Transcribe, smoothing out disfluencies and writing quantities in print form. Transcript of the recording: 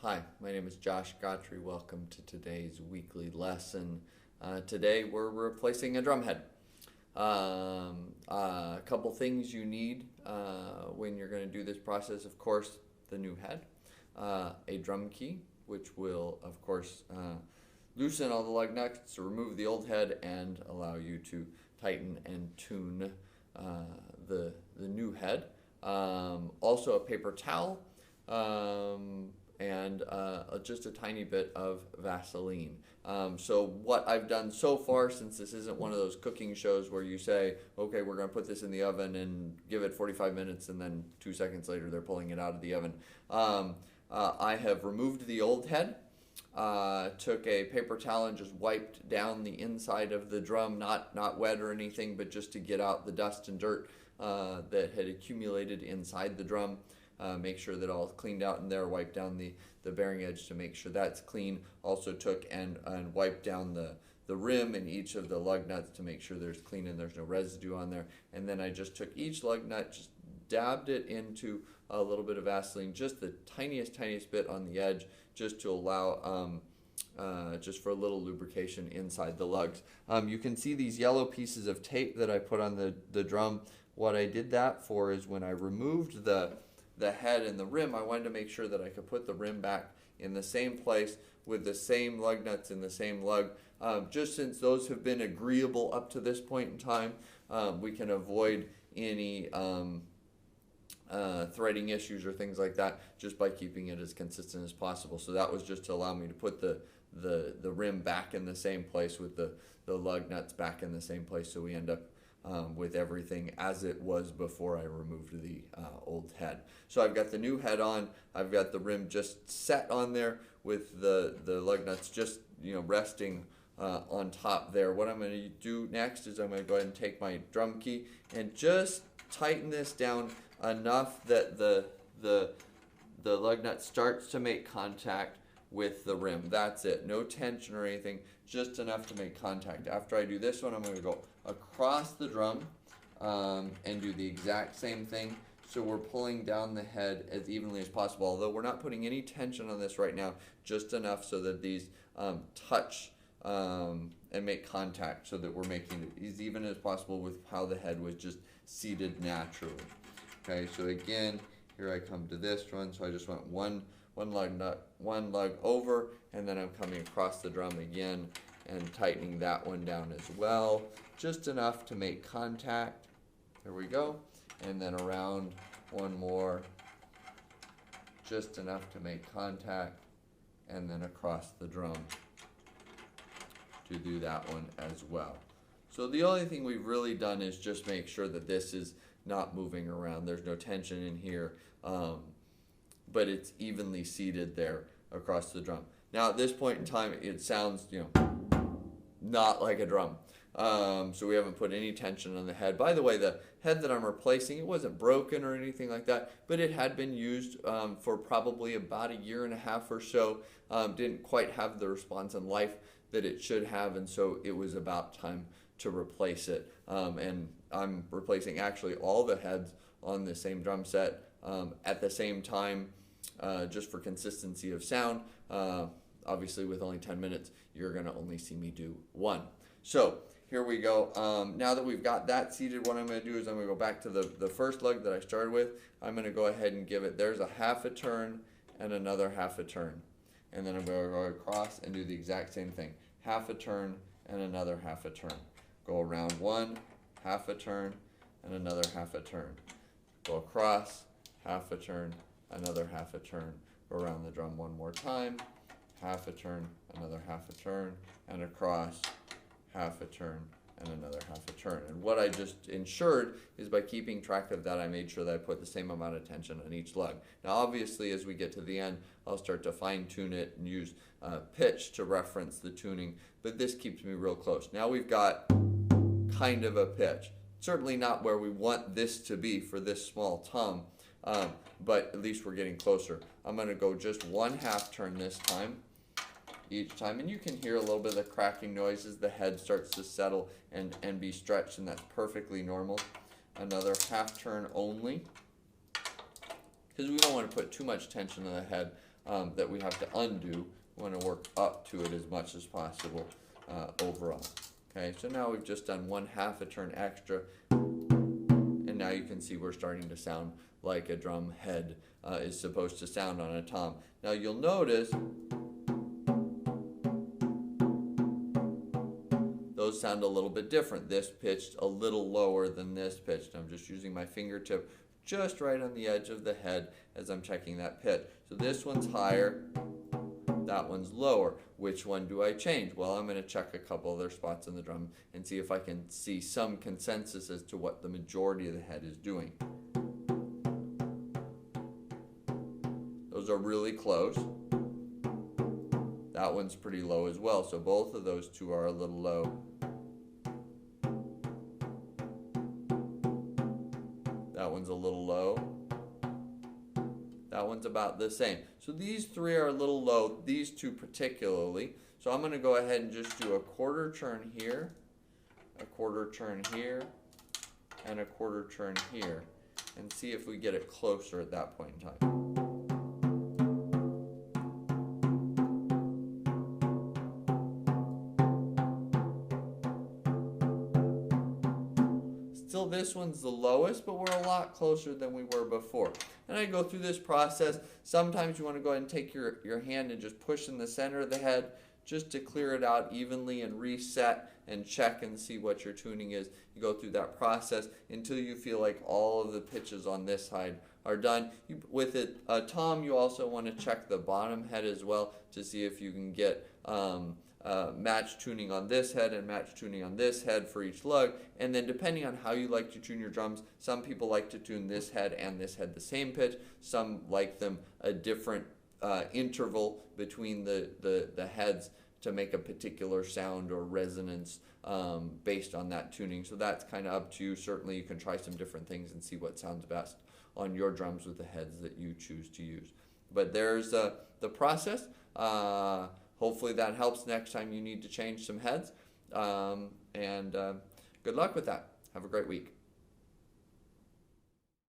Hi, my name is Josh Gottry. Welcome to today's weekly lesson. Today we're replacing a drum head. A couple things you need when you're going to do this process. Of course, the new head, a drum key, which will, of course, loosen all the lug nuts, remove the old head, and allow you to tighten and tune the new head. Also, a paper towel. And just a tiny bit of Vaseline. So what I've done so far, since this isn't one of those cooking shows where you say, okay, we're going to put this in the oven and give it 45 minutes and then 2 seconds later they're pulling it out of the oven. I have removed the old head, took a paper towel and just wiped down the inside of the drum, not wet or anything, but just to get out the dust and dirt that had accumulated inside the drum. Make sure that all cleaned out in there, wipe down the bearing edge to make sure that's clean. Also took and wiped down the rim and each of the lug nuts to make sure there's clean and there's no residue on there. And then I just took each lug nut, just dabbed it into a little bit of Vaseline, just the tiniest bit on the edge, just to allow just for a little lubrication inside the lugs. You can see these yellow pieces of tape that I put on the drum. What I did that for is when I removed the head and the rim, I wanted to make sure that I could put the rim back in the same place with the same lug nuts in the same lug. Just since those have been agreeable up to this point in time, we can avoid any threading issues or things like that just by keeping it as consistent as possible. So that was just to allow me to put the rim back in the same place with the lug nuts back in the same place, so we end up with everything as it was before I removed the old head. So I've got the new head on, I've got the rim just set on there with the lug nuts just resting on top there. What I'm going to do next is I'm going to go ahead and take my drum key and just tighten this down enough that the lug nut starts to make contact with the rim. That's it. No tension or anything, just enough to make contact. After I do this one, I'm going to go across the drum and do the exact same thing. So we're pulling down the head as evenly as possible, although we're not putting any tension on this right now, just enough so that these touch and make contact, so that we're making it as even as possible with how the head was just seated naturally. Okay, so again, here I come to this one, so I just went one lug over, and then I'm coming across the drum again and tightening that one down as well, just enough to make contact. There we go. And then around one more, just enough to make contact, and then across the drum to do that one as well. So the only thing we've really done is just make sure that this is not moving around. There's no tension in here, but it's evenly seated there across the drum. Now at this point in time, it sounds, not like a drum. So we haven't put any tension on the head. By the way, the head that I'm replacing, it wasn't broken or anything like that, but it had been used for probably about 1.5 years or so. Didn't quite have the response in life that it should have, and so it was about time to replace it. And I'm replacing actually all the heads on the same drum set at the same time, just for consistency of sound. Obviously with only 10 minutes, you're gonna only see me do one. So here we go. Now that we've got that seated, what I'm gonna do is I'm gonna go back to the first lug that I started with. I'm gonna go ahead and give it, there's a half a turn and another half a turn. And then I'm gonna go across and do the exact same thing. Half a turn and another half a turn. Go around one, half a turn, and another half a turn. Go across, half a turn, another half a turn. Go around the drum one more time, half a turn, another half a turn, and across, half a turn, and another half a turn. And what I just ensured is by keeping track of that, I made sure that I put the same amount of tension on each lug. Now obviously as we get to the end, I'll start to fine tune it and use pitch to reference the tuning, but this keeps me real close. Now we've got kind of a pitch. Certainly not where we want this to be for this small tom, but at least we're getting closer. I'm going to go just 1/2 turn this time, each time, and you can hear a little bit of the cracking noise as the head starts to settle and be stretched, and that's perfectly normal. Another half turn only, because we don't want to put too much tension on the head that we have to undo. We want to work up to it as much as possible overall. Okay, so now we've just done 1/2 a turn extra, and now you can see we're starting to sound like a drum head is supposed to sound on a tom. Now you'll notice those sound a little bit different. This pitched a little lower than this pitched. I'm just using my fingertip just right on the edge of the head as I'm checking that pitch. So this one's higher, that one's lower. Which one do I change? Well, I'm going to check a couple other spots in the drum and see if I can see some consensus as to what the majority of the head is doing. Those are really close. That one's pretty low as well, so both of those two are a little low. That one's a little low. That one's about the same. So these three are a little low, these two particularly. So I'm going to go ahead and just do a 1/4 turn here, a 1/4 turn here, and a 1/4 turn here, and see if we get it closer at that point in time. Still, this one's the lowest, but we're a lot closer than we were before. And I go through this process. Sometimes you want to go ahead and take your hand and just push in the center of the head just to clear it out evenly and reset and check and see what your tuning is. You go through that process until you feel like all of the pitches on this side are done. With a tom, you also want to check the bottom head as well to see if you can get match tuning on this head and match tuning on this head for each lug. And then depending on how you like to tune your drums, some people like to tune this head and this head the same pitch. Some like them a different interval between the heads to make a particular sound or resonance based on that tuning. So that's kind of up to you. Certainly you can try some different things and see what sounds best on your drums with the heads that you choose to use. But there's the process. Hopefully that helps next time you need to change some heads. And good luck with that. Have a great week.